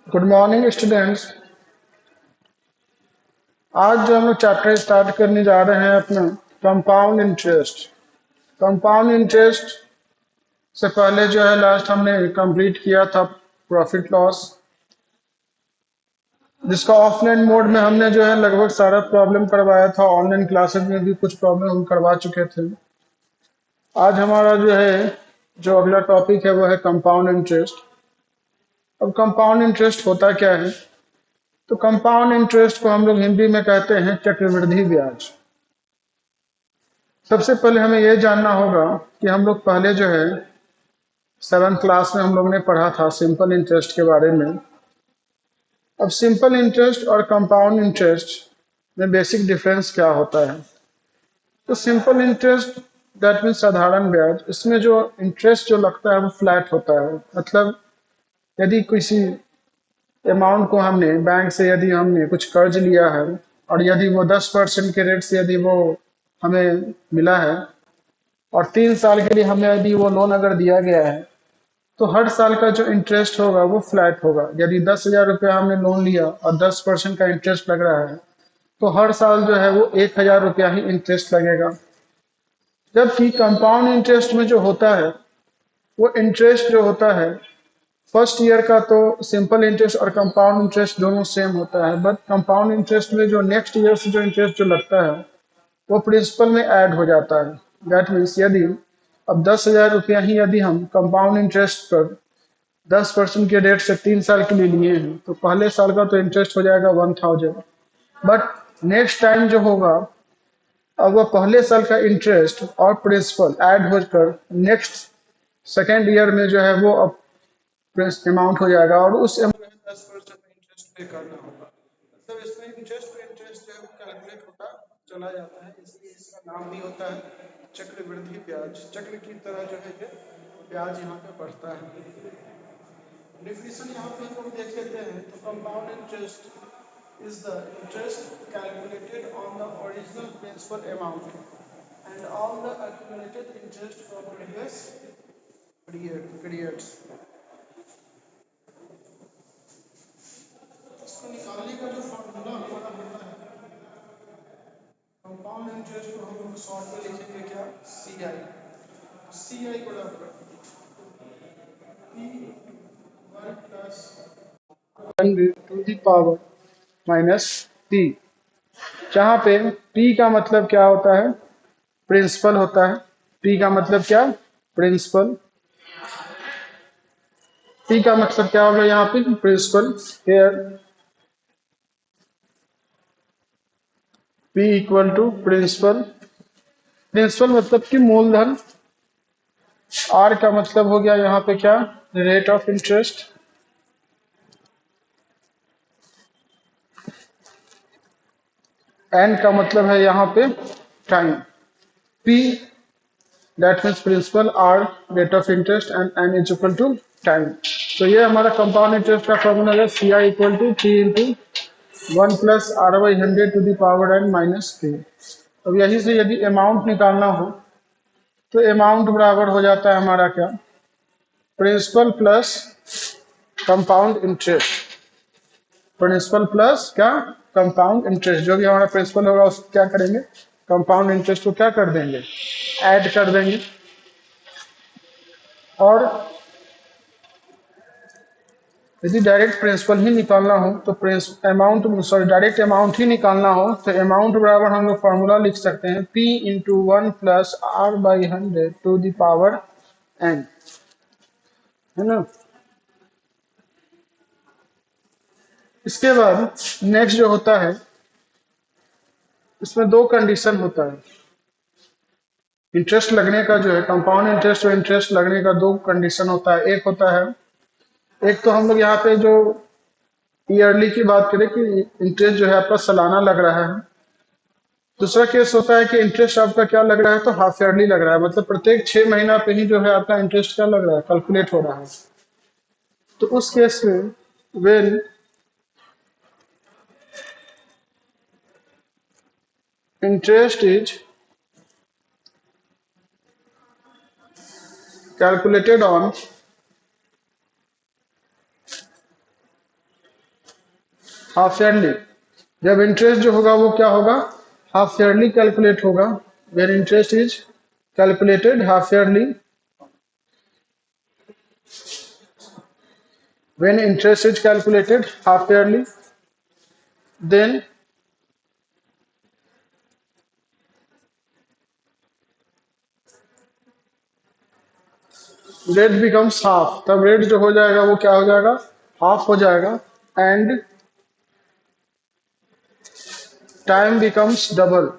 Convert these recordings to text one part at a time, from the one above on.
Good morning students. आज जो हम लोग चैप्टर स्टार्ट करने जा रहे हैं अपना कंपाउंड इंटरेस्ट। कंपाउंड इंटरेस्ट से पहले जो है लास्ट हमने कंप्लीट किया था प्रॉफिट लॉस, जिसका ऑफलाइन मोड में हमने जो है लगभग सारा प्रॉब्लम करवाया था। ऑनलाइन क्लासेस में भी कुछ प्रॉब्लम हम करवा चुके थे। आज हमारा जो अगला टॉपिक है वो है कंपाउंड इंटरेस्ट। अब कंपाउंड इंटरेस्ट होता क्या है? तो कंपाउंड इंटरेस्ट को हम लोग हिंदी में कहते हैं चक्रवृद्धि ब्याज। सबसे पहले हमें यह जानना होगा कि हम लोग पहले जो है 7th क्लास में हम लोग ने पढ़ा था सिंपल इंटरेस्ट के बारे में। अब सिंपल इंटरेस्ट और कंपाउंड इंटरेस्ट में बेसिक डिफरेंस क्या होता है? तो सिंपल इंटरेस्ट दैट मीन्स साधारण ब्याज, इसमें जो इंटरेस्ट जो लगता है वो फ्लैट होता है। मतलब यदि किसी अमाउंट को हमने बैंक से यदि हमने कुछ कर्ज लिया है और यदि वो 10% के रेट से यदि वो हमें मिला है और 3 साल के लिए हमें यदि वो लोन अगर दिया गया है तो हर साल का जो इंटरेस्ट होगा वो फ्लैट होगा। यदि 10,000 रुपया हमने लोन लिया और 10% का इंटरेस्ट लग रहा है तो हर साल जो है वो 1,000 रुपया ही इंटरेस्ट लगेगा। जबकि कंपाउंड इंटरेस्ट में जो होता है वो इंटरेस्ट जो होता है फर्स्ट ईयर का, तो सिंपल इंटरेस्ट और कंपाउंड इंटरेस्ट दोनों सेम होता है, बट कंपाउंड इंटरेस्ट में जो नेक्स्ट ईयर से जो इंटरेस्ट जो लगता है वो प्रिंसिपल में ऐड हो जाता है। दैट मीन्स यदि अब 10,000 रुपया ही यदि हम कंपाउंड इंटरेस्ट पर 10% के रेट से 3 साल के लिए लिए हैं तो पहले साल का तो इंटरेस्ट हो जाएगा 1,000, बट नेक्स्ट टाइम जो होगा अब वह पहले साल का इंटरेस्ट और प्रिंसिपल ऐड होकर नेक्स्ट सेकेंड ईयर में जो है वो अब अमाउंट हो जाएगा और उस अमाउंट में 10% इंटरेस्ट पे करना होगा। मतलब इसमें इंटरेस्ट पे इंटरेस्ट जो है वो कैलकुलेट होता चला जाता है, इसलिए इसका नाम भी होता है चक्रवृद्धि ब्याज। चक्र की तरह जो है ये ब्याज यहाँ पे बढ़ता है। डिफिनेशन यहाँ पे हम लोग देख लेते हैं तो compound interest is the interest calculated on the original principal amount and all the accumulated interest from previous periods। इसको निकालने का जो फॉर्मूला हमारा होता है कंपाउंड इंटरेस्ट को हम लोग शॉर्ट में लिखेंगे क्या, सी आई। सी आई बराबर P one plus 100 to the power minus P, जहाँ पे पी का मतलब क्या होता है, प्रिंसिपल होता है। पी का मतलब क्या, प्रिंसिपल। पी का मतलब क्या होगा यहाँ पे, principal. Here P equal to principal. Principal मतलब कि मूलधन। आर का मतलब हो गया यहाँ पे क्या, रेट ऑफ इंटरेस्ट। एन का मतलब है यहाँ पे time. P that means principal, R rate of interest and N is equal to time. तो ये हमारा कंपाउंड इंटरेस्ट का फॉर्मूला है, C I equal to P into 1 + R/100 to the power n-3। अब यही से यदि अमाउंट निकालना हो तो अमाउंट बराबर हो जाता है हमारा क्या, principal plus compound interest. Principal plus क्या, कंपाउंड इंटरेस्ट। जो भी हमारा प्रिंसिपल होगा उसको क्या करेंगे, कंपाउंड इंटरेस्ट को क्या कर देंगे, ऐड कर देंगे। और यदि डायरेक्ट प्रिंसिपल ही निकालना हो तो अमाउंट, सॉरी डायरेक्ट अमाउंट ही निकालना हो तो अमाउंट बराबर हम लोग फॉर्मूला लिख सकते हैं P into 1 + R/100 to the power n, है ना। इसके बाद नेक्स्ट जो होता है इसमें दो कंडीशन होता है इंटरेस्ट लगने का, जो है कंपाउंड इंटरेस्ट और इंटरेस्ट लगने का दो कंडीशन होता है। एक होता है, एक तो हम लोग यहाँ पे जो ईयरली की बात करें कि इंटरेस्ट जो है आपका सालाना लग रहा है। दूसरा केस होता है कि इंटरेस्ट आपका क्या लग रहा है, तो हाफ ईयरली लग रहा है, मतलब प्रत्येक 6 महीना पे ही जो है आपका इंटरेस्ट क्या लग रहा है, कैलकुलेट हो रहा है। तो उस केस में when interest is calculated on half yearly. जब इंटरेस्ट जो होगा वो क्या होगा, हाफ ईयरली कैलकुलेट होगा। Where interest is calculated half yearly, when interest is calculated half yearly, then rate becomes half, तब रेट जो हो जाएगा वो क्या हो जाएगा, हाफ हो जाएगा। एंड टाइम बिकम्स डबल,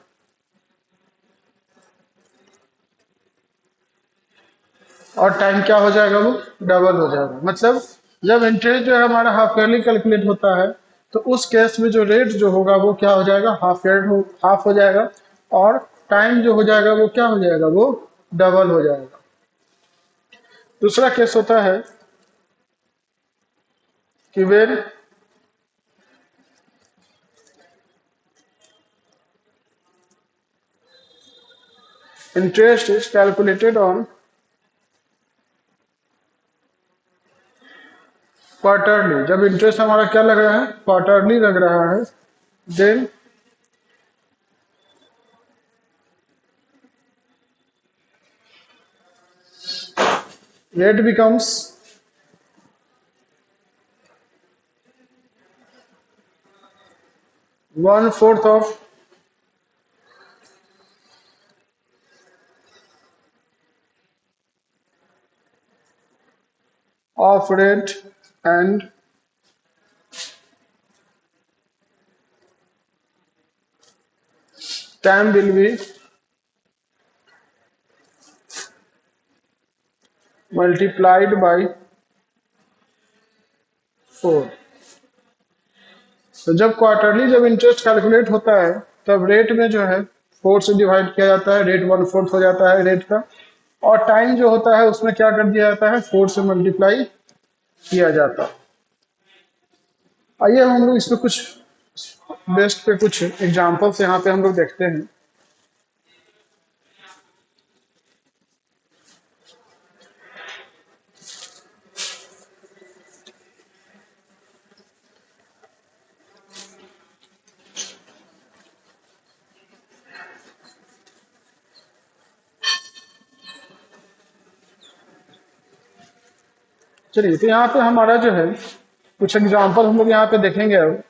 और टाइम क्या हो जाएगा, वो डबल हो जाएगा। मतलब जब इंटरेस्ट जो है हमारा हाफ ईयरली कैलकुलेट होता है तो उस केस में जो रेट जो होगा वो क्या हो जाएगा, हाफ हो जाएगा, और टाइम जो हो जाएगा वो क्या हो जाएगा, वो डबल हो जाएगा। दूसरा केस होता है कि where interest is calculated on quarterly, जब इंटरेस्ट हमारा क्या लग रहा है, क्वार्टरली लग रहा है, then rate becomes one fourth of rate, and time will be multiplied by 4। तो जब क्वार्टरली जब इंटरेस्ट कैलकुलेट होता है तब रेट में जो है 4 से डिवाइड किया जाता है, रेट वन फोर्थ हो जाता है रेट का, और टाइम जो होता है उसमें क्या कर दिया जाता है, 4 से मल्टीप्लाई किया जाता है। आइए हम लोग इसमें कुछ बेस्ट पे कुछ एग्जांपल्स यहाँ पे हम लोग देखते हैं। चलिए, तो यहाँ पे हमारा जो है कुछ एग्जांपल हम लोग यहाँ पे देखेंगे। अब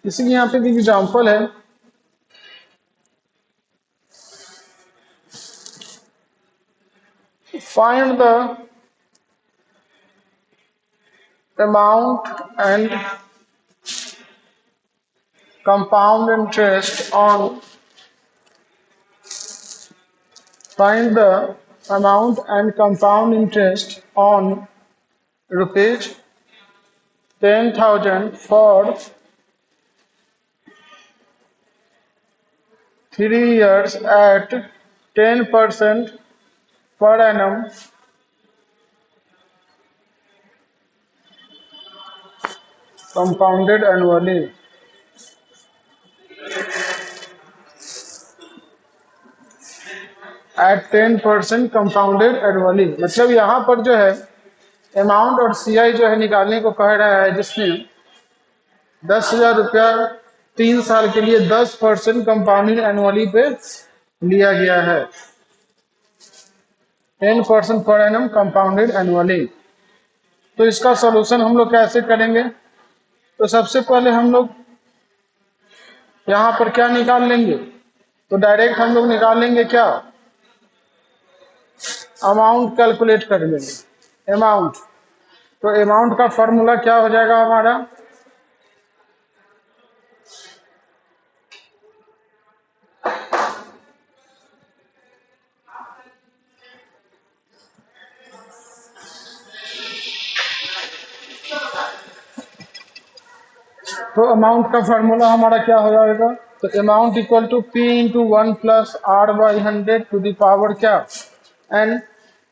इसी की यहाँ पे एक एग्जांपल है, find the amount and compound interest on find the amount and compound interest on rupees 10,000 for 3 years at 10% per annum compounded annually। At 10% compounded annually. मतलब यहाँ पर जो है अमाउंट और सीआई जो है निकालने को कह रहा है, जिसमें 10,000 रुपया 3 साल के लिए 10% कंपाउंडिंग एनुअली पे लिया गया है, 10% पर एनम कंपाउंडेड एनुअली। तो इसका सॉल्यूशन हम लोग कैसे करेंगे, तो सबसे पहले हम लोग यहाँ पर क्या निकाल लेंगे, तो डायरेक्ट हम लोग निकाल लेंगे क्या, अमाउंट कैलकुलेट कर लेंगे अमाउंट। तो अमाउंट का फॉर्मूला क्या हो जाएगा हमारा, तो अमाउंट का फॉर्मूला हमारा क्या हो जाएगा, तो amount equal to P into 1 plus R by 100 to the power क्या एन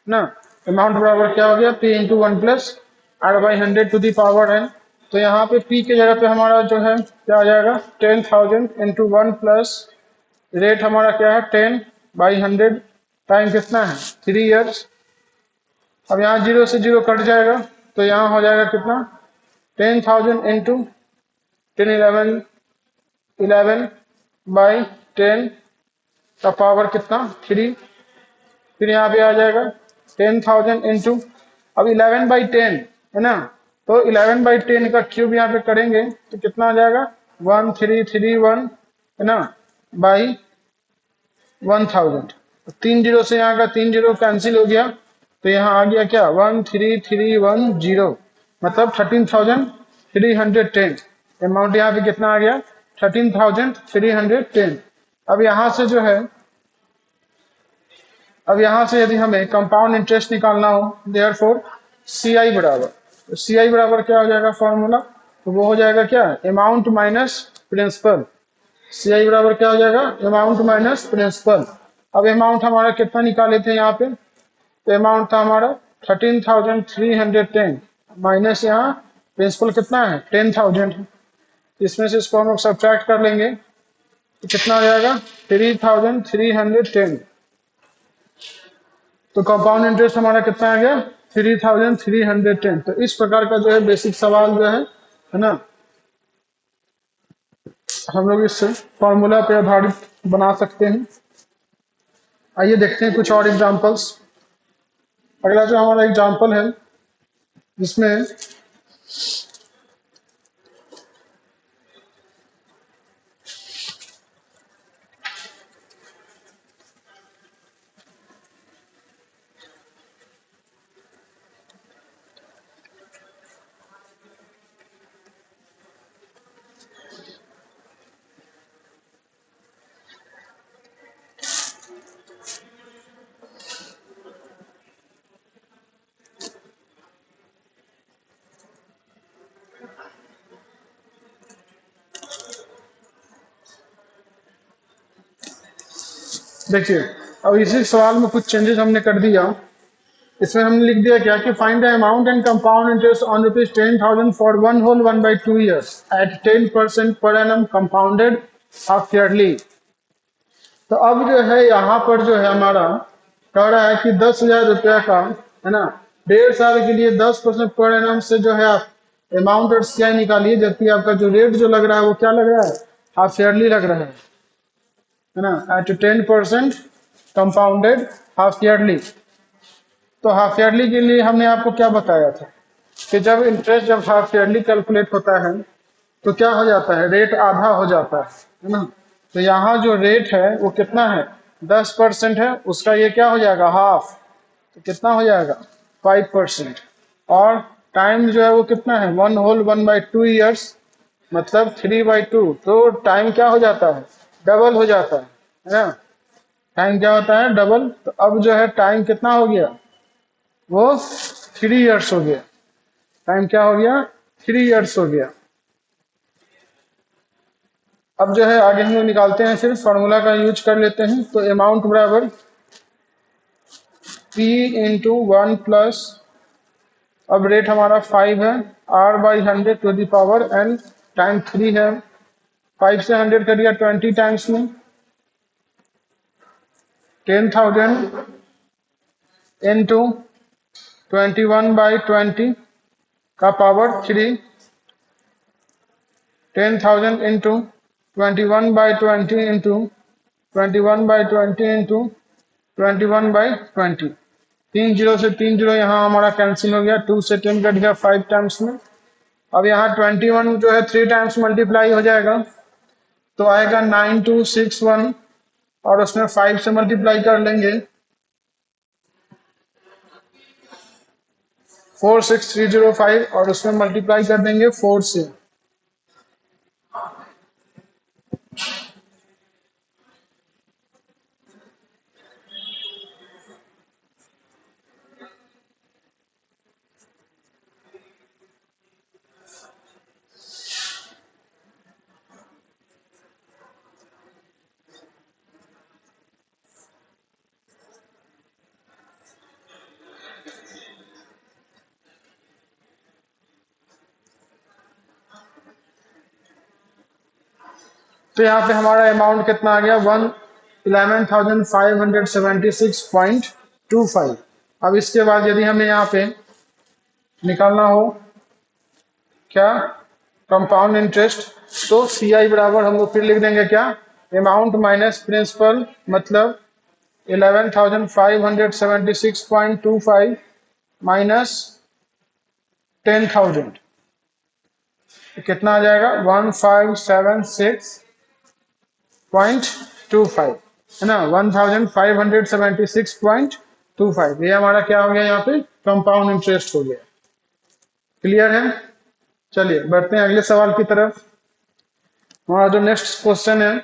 ना। अमाउंट बराबर क्या हो गया, P into 1 plus R by 100 to the power n. तो यहाँ पे पी के जगह पे हमारा जो है क्या आ जाएगा, 10,000 इंटू 1 प्लस रेट हमारा क्या है 10 बाई 100, टाइम कितना है 3 इयर्स। अब यहाँ 0 से 0 कट जाएगा तो यहाँ हो जाएगा कितना 10,000 इंटू 10 11 बाई 10 का पावर कितना 3। फिर यहाँ पे आ जाएगा 10,000 इंटू अब 11/10 है ना, तो 11/10 का क्यूब यहाँ पे करेंगे तो कितना आ जाएगा 1331 है ना बाई 1000। 3 जीरो से यहाँ का 3 जीरो कैंसिल हो गया, तो यहाँ आ गया क्या 13310 मतलब 13,310। अमाउंट यहाँ पे कितना आ गया 13,310। अब यहाँ से जो है अब यहाँ से यदि हमें कंपाउंड इंटरेस्ट निकालना हो देयरफॉर CI बराबर, CI बराबर क्या हो जाएगा फॉर्मूला, तो वो हो जाएगा क्या अमाउंट माइनस प्रिंसिपल। CI बराबर क्या हो जाएगा अमाउंट माइनस प्रिंसिपल। अब अमाउंट हमारा कितना निकाले थे यहाँ पे, तो अमाउंट था हमारा 13,310 माइनस यहाँ प्रिंसिपल कितना है 10,000 है। इसमें से इसको हम लोग सब्ट्रैक्ट कर लेंगे तो कितना हो जाएगा 3,310। तो कंपाउंड इंटरेस्ट हमारा कितना आ गया 3,310। तो इस प्रकार का जो है बेसिक सवाल जो है ना, हम लोग इस फॉर्मूला पे आधारित बना सकते हैं। आइए देखते हैं कुछ और एग्जांपल्स। अगला जो हमारा एग्जांपल है जिसमें देखिए अब इसी सवाल में कुछ चेंजेस हमने कर दिया। इसमें हमने लिख दिया क्या कि find the amount and compound interest on ₹10,000 for 1 whole 1/2 years at 10% per annum compounded half yearly. तो अब जो है यहाँ पर जो है हमारा कह रहा है कि 10,000 रुपया का है ना 1.5 साल के लिए 10% पर एनम से जो है आप अमाउंट और CI निकालिए, जबकि आपका जो रेट जो लग रहा है वो क्या लग रहा है हाफ ईयरली लग रहा है ना एट 10% कंपाउंडेड हाफ ईयरली। तो हाफ ईयरली के लिए हमने आपको क्या बताया था कि जब इंटरेस्ट जब हाफ ईयरली कैलकुलेट होता है तो क्या हो जाता है रेट आधा हो जाता है ना। तो यहाँ जो रेट है वो कितना है 10% है, उसका ये क्या हो जाएगा हाफ, तो कितना हो जाएगा 5%। और टाइम जो है वो कितना है 1 होल 1/2 years मतलब 3/2। तो टाइम क्या हो जाता है डबल हो जाता है ना, टाइम क्या होता है डबल। तो अब जो है टाइम कितना हो गया वो 3 years हो गया, टाइम क्या हो गया 3 years हो गया। अब जो है आगे हम लोग निकालते हैं, फिर फॉर्मूला का यूज कर लेते हैं। तो अमाउंट बराबर P इंटू 1 प्लस अब रेट हमारा 5 है R/100 to the power n time 3 है। 5 से 100 करिए 20 टाइम्स में 10,000 इंटू 21/20 का power 3। 10,000 into 21/20 into 21/20 into 21/20। 3 zero से 3 जीरो यहाँ हमारा कैंसिल हो गया, 2 से 10 कट गया 5 टाइम्स में। अब यहाँ 21 जो है 3 टाइम्स मल्टीप्लाई हो जाएगा तो आएगा 9261 और उसमें 5 से मल्टीप्लाई कर लेंगे 46305 और उसमें मल्टीप्लाई कर देंगे 4 से। तो यहाँ पे हमारा अमाउंट कितना आ गया 11,576.25। अब इसके बाद यदि हमें यहाँ पे निकालना हो क्या कंपाउंड इंटरेस्ट, तो सी आई बराबर हम लोग फिर लिख देंगे क्या, अमाउंट माइनस प्रिंसिपल, मतलब 11,576.25 माइनस 10,000, कितना आ जाएगा 1576.25, है ना, 1576.25, ये हमारा क्या हो गया यहाँ पे कंपाउंड इंटरेस्ट हो गया। क्लियर है? चलिए बढ़ते हैं अगले सवाल की तरफ। हमारा जो नेक्स्ट क्वेश्चन है,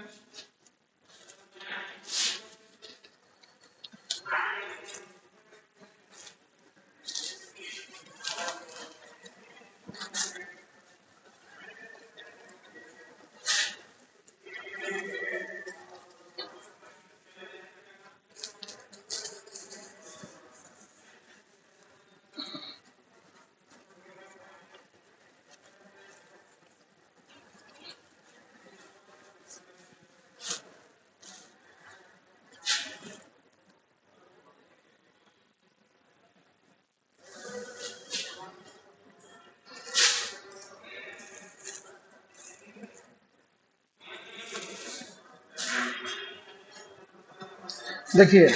देखिए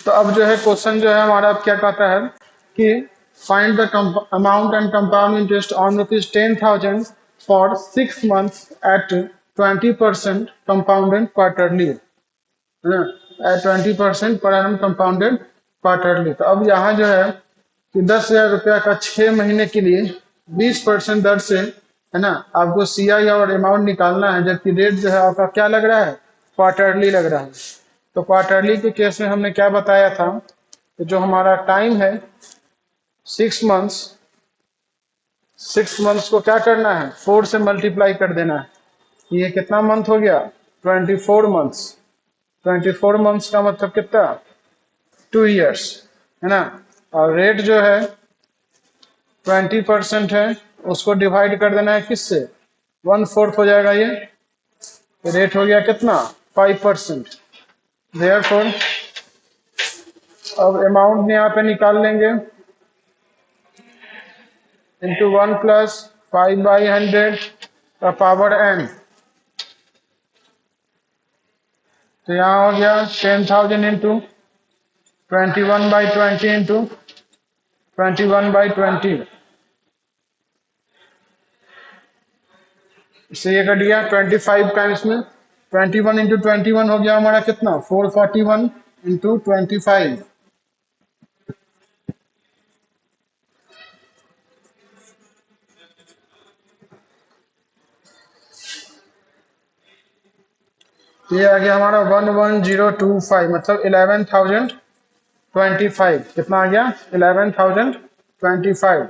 तो अब जो है क्वेश्चन जो है हमारा अब क्या कहता है कि find the amount and compound interest on ₹10,000 for 6 months at 20% compounded quarterly, है ना, eight 20% per annum compounded quarterly. तो अब यहाँ जो है कि 10,000 रुपया का 6 महीने के लिए 20% दर से, है ना, आपको सी आई और अमाउंट निकालना है, जबकि रेट जो है आपका क्या लग रहा है, क्वार्टरली लग रहा है। तो क्वार्टरली के केस में हमने क्या बताया था कि जो हमारा टाइम है 6 मंथ्स, 6 मंथ्स को क्या करना है 4 से मल्टीप्लाई कर देना है, ये कितना मंथ हो गया 24 मंथ्स, 24 मंथ्स का मतलब कितना 2 years, है ना। और रेट जो है 20% है, उसको डिवाइड कर देना है किससे 1/4 हो जाएगा, ये रेट हो गया कितना 5%। देयरफॉर अब अमाउंट यहाँ पे निकाल लेंगे इंटू 1 + 5/100 का पावर n, तो यहाँ हो गया 10,000 इंटू 21/20 इंटू 21/20, इससे ये कट गया 25 का, इसमें 21 इंटू 21 हो गया हमारा कितना 441 इंटू 25, ये आ गया हमारा 11,025, मतलब 11,025, कितना आ गया 11,025।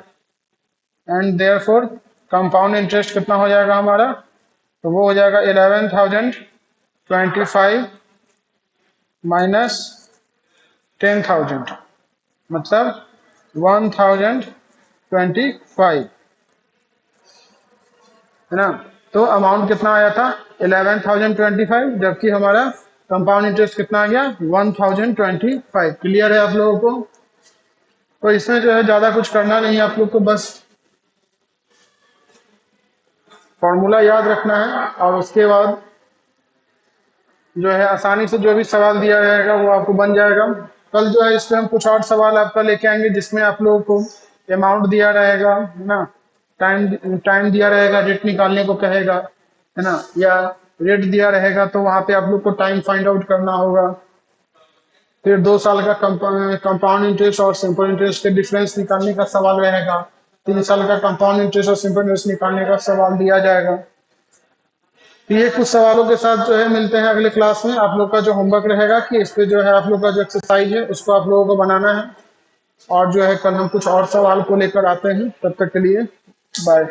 एंड देयरफॉर कंपाउंड इंटरेस्ट कितना हो जाएगा हमारा, तो वो हो जाएगा 11,025 माइनस 10,000, मतलब 1,025, है ना। तो अमाउंट कितना आया था 11,025, जबकि हमारा कंपाउंड इंटरेस्ट कितना आ गया 1,025। क्लियर है आप लोगों को? तो इसमें जो है ज्यादा कुछ करना नहीं है आप लोग को, बस फॉर्मूला याद रखना है और उसके बाद जो है आसानी से जो भी सवाल दिया जाएगा वो आपको बन जाएगा। कल जो है इस पे हम कुछ और सवाल आपका लेके आएंगे जिसमें आप लोगों को अमाउंट दिया रहेगा, है ना, टाइम दिया रहेगा, रेट निकालने को कहेगा, है ना, या रेट दिया रहेगा तो वहां पे आप लोग को टाइम फाइंड आउट करना होगा। फिर 2 साल का कंपाउंड इंटरेस्ट और सिंपल इंटरेस्ट के डिफरेंस निकालने का सवाल रहेगा। 3 साल का कंपाउंड इंटरेस्ट और सिंपल इंटरेस्ट निकालने का सवाल दिया जाएगा। तो ये कुछ सवालों के साथ जो है मिलते हैं अगले क्लास में। आप लोग का जो होमवर्क रहेगा कि इस पे जो है आप लोग का जो एक्सरसाइज है उसको आप लोगों को बनाना है, और जो है कल हम कुछ और सवाल को लेकर आते हैं। तब तक के लिए बाय।